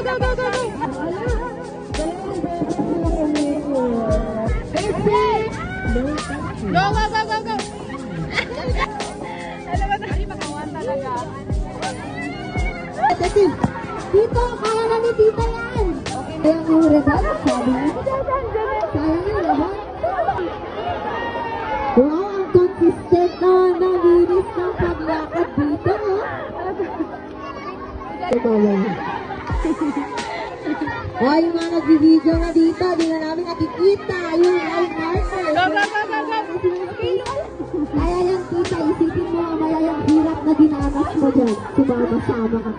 go, go, go, go. Go, go, go, go, go. Alam mo, hindi makawan talaga. Tito, kaya na ni Tita yan. Kaya ang regalo, sabi niya. Sayang yung lahat. Wow, ang consistent na nalinis ng paglakad dito. Oh, yung mga nag-video na dito, di na namin nakikita yung live marker. Go, go, go, go, go. Kaya lang, Tita, isipin mo mamaya yung hirap na dinanas mo dyan. Sumama-sama ka.